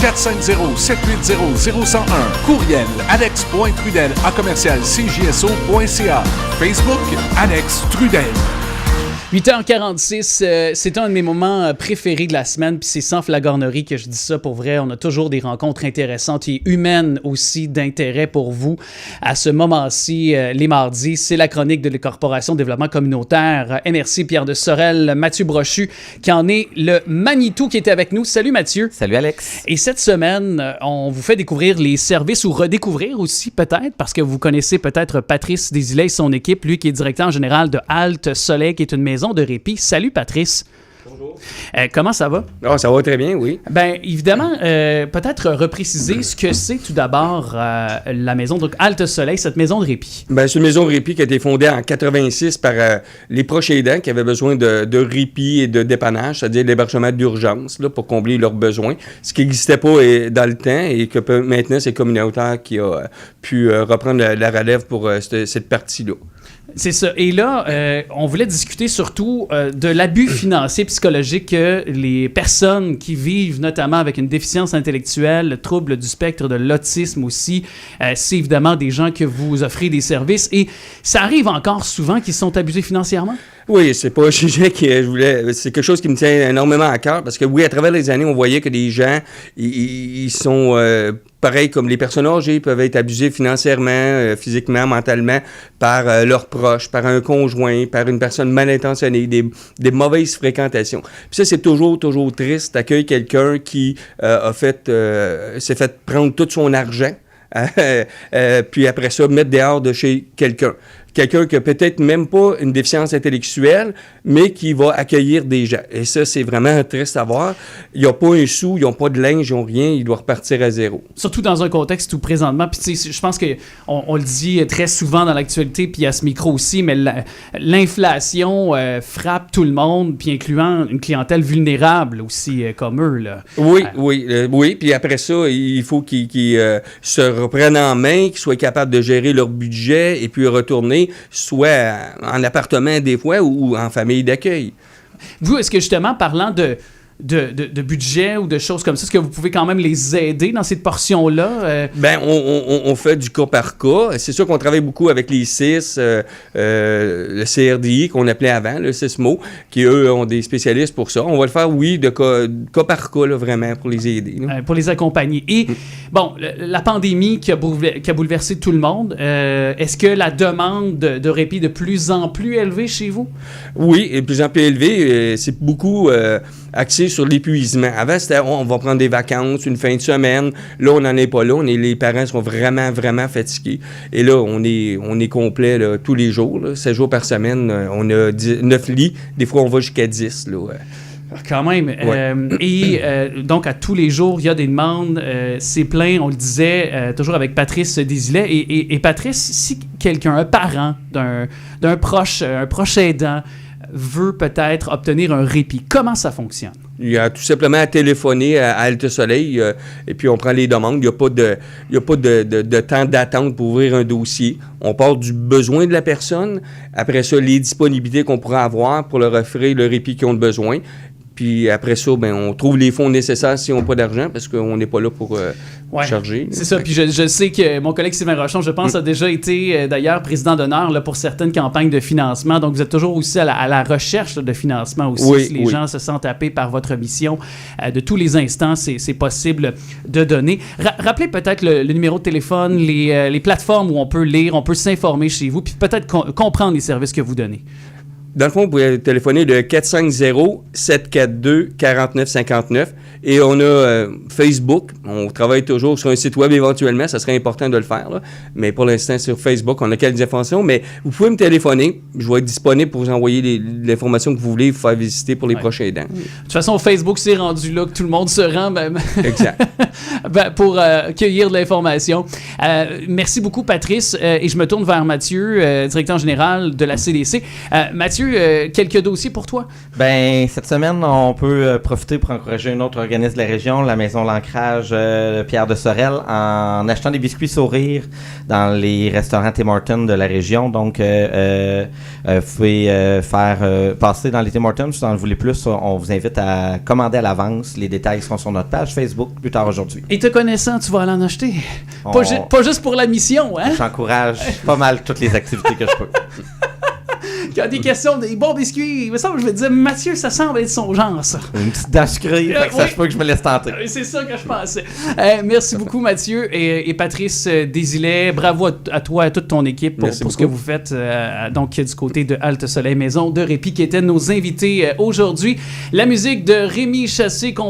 450-780-0101. Courriel alex.trudel@cjso.ca. Facebook Alex Trudel. 8h46, c'est un de mes moments préférés de la semaine, puis c'est sans flagornerie que je dis ça. Pour vrai, on a toujours des rencontres intéressantes et humaines aussi d'intérêt pour vous. À ce moment-ci, les mardis, c'est la chronique de la Corporation de développement communautaire. MRC Pierre de Sorel, Mathieu Brochu, qui en est le Manitou qui était avec nous. Salut Mathieu. Salut Alex. Et cette semaine, on vous fait découvrir les services ou redécouvrir aussi peut-être, parce que vous connaissez peut-être Patrice Desilets et son équipe, lui qui est directeur général de Halte Soleil, qui est une maison de répit. Salut Patrice. Bonjour. Comment ça va? Oh, ça va très bien, oui. Bien, évidemment, peut-être repréciser ce que c'est tout d'abord la maison, donc Halte Soleil, cette maison de répit. Ben, c'est une maison de répit qui a été fondée en 86 par les proches aidants qui avaient besoin de répit et de dépannage, c'est-à-dire l'hébergement d'urgence là, pour combler leurs besoins, ce qui n'existait pas dans le temps et que maintenant c'est communautaire qui a pu reprendre la relève pour cette partie-là. C'est ça. Et là, on voulait discuter surtout de l'abus financier psychologique que les personnes qui vivent notamment avec une déficience intellectuelle, le trouble du spectre de l'autisme aussi, c'est évidemment des gens que vous offrez des services et ça arrive encore souvent qu'ils sont abusés financièrement? Oui, c'est pas un sujet c'est quelque chose qui me tient énormément à cœur parce que oui, à travers les années, on voyait que des gens, ils sont pareil comme les personnes âgées, peuvent être abusées financièrement, physiquement, mentalement par leurs proches, par un conjoint, par une personne mal intentionnée, des mauvaises fréquentations. Puis ça, c'est toujours triste d'accueillir quelqu'un qui s'est fait prendre tout son argent, puis après ça, mettre dehors de chez quelqu'un. Quelqu'un qui a peut-être même pas une déficience intellectuelle, mais qui va accueillir des gens. Et ça, c'est vraiment triste à voir. Ils n'ont pas un sou, ils n'ont pas de linge, ils n'ont rien, ils doivent repartir à zéro. Surtout dans un contexte où présentement, puis tu sais, je pense qu'on le dit très souvent dans l'actualité, puis à ce micro aussi, mais l'inflation frappe tout le monde, puis incluant une clientèle vulnérable aussi, comme eux, là. Oui. Puis après ça, il faut qu'ils se reprennent en main, qu'ils soient capables de gérer leur budget et puis retourner soit en appartement des fois ou en famille d'accueil. Vous, est-ce que justement, parlant de budget ou de choses comme ça, est-ce que vous pouvez quand même les aider dans cette portion-là? Ben, on fait du cas par cas. C'est sûr qu'on travaille beaucoup avec les CIS, le CRDI qu'on appelait avant, le CISMO, qui eux ont des spécialistes pour ça. On va le faire, oui, de cas par cas, là, vraiment, pour les aider. Pour les accompagner. Et, bon, la pandémie qui a bouleversé tout le monde, est-ce que la demande de répit est de plus en plus élevée chez vous? Oui, et de plus en plus élevée. C'est beaucoup axé sur l'épuisement. Avant, c'était on va prendre des vacances, une fin de semaine. Là, on n'en est pas là. Les parents sont vraiment, vraiment fatigués. Et là, on est complet là, tous les jours. Là, 7 jours par semaine. On a 9 lits. Des fois, on va jusqu'à 10. Là. Quand même. Ouais. Donc, à tous les jours, il y a des demandes. C'est plein, on le disait, toujours avec Patrice Desilets. Et Patrice, si quelqu'un, un parent d'un proche aidant, veut peut-être obtenir un répit, comment ça fonctionne? Il y a tout simplement à téléphoner à Halte Soleil et puis on prend les demandes. Il n'y a pas de temps d'attente pour ouvrir un dossier. On part du besoin de la personne. Après ça, les disponibilités qu'on pourra avoir pour leur offrir le répit qu'ils ont besoin. Puis après ça, ben, on trouve les fonds nécessaires si on n'a pas d'argent parce qu'on n'est pas là pour charger. C'est ça. Puis je sais que mon collègue Sylvain Rochon, je pense, a déjà été d'ailleurs président d'honneur là, pour certaines campagnes de financement. Donc, vous êtes toujours aussi à la recherche là, de financement aussi. Si les gens se sentent happés par votre mission, de tous les instants, c'est possible de donner. Rappelez peut-être le numéro de téléphone, les plateformes où on peut lire, on peut s'informer chez vous, puis peut-être comprendre les services que vous donnez. Dans le fond, vous pouvez téléphoner le 450-742-4959 et on a Facebook. On travaille toujours sur un site web éventuellement. Ça serait important de le faire. Là. Mais pour l'instant, sur Facebook, on a quelques informations. Mais vous pouvez me téléphoner. Je vais être disponible pour vous envoyer l'information que vous voulez vous faire visiter pour les prochains aidants. De toute façon, Facebook, c'est rendu là que tout le monde se rend même. Exact. Pour cueillir de l'information. Merci beaucoup, Patrice. Et je me tourne vers Mathieu, directeur général de la CDC. Mathieu, quelques dossiers pour toi? Ben, cette semaine, on peut profiter pour encourager une autre organismes de la région, la Maison L'Ancrage Pierre de Sorel, en achetant des biscuits Sourire dans les restaurants Tim Hortons de la région. Donc, vous pouvez passer dans les Tim Hortons. Si vous en voulez plus, on vous invite à commander à l'avance. Les détails seront sur notre page Facebook plus tard aujourd'hui. Et te connaissant, tu vas aller en acheter. Pas juste pour la mission, hein? J'encourage pas mal toutes les activités que je peux. Il y a des questions, des bons biscuits. Il me semble que je vais te dire, Mathieu, ça semble être son genre, ça. Une petite dent sucrée, fait que ça se peut que je me laisse tenter. C'est ça que je pensais. Merci beaucoup, Mathieu et Patrice Desilets. Bravo à toi et à toute ton équipe pour ce que vous faites donc du côté de Halte Soleil Maison de répit qui étaient nos invités aujourd'hui. La musique de Rémi Chassé qu'on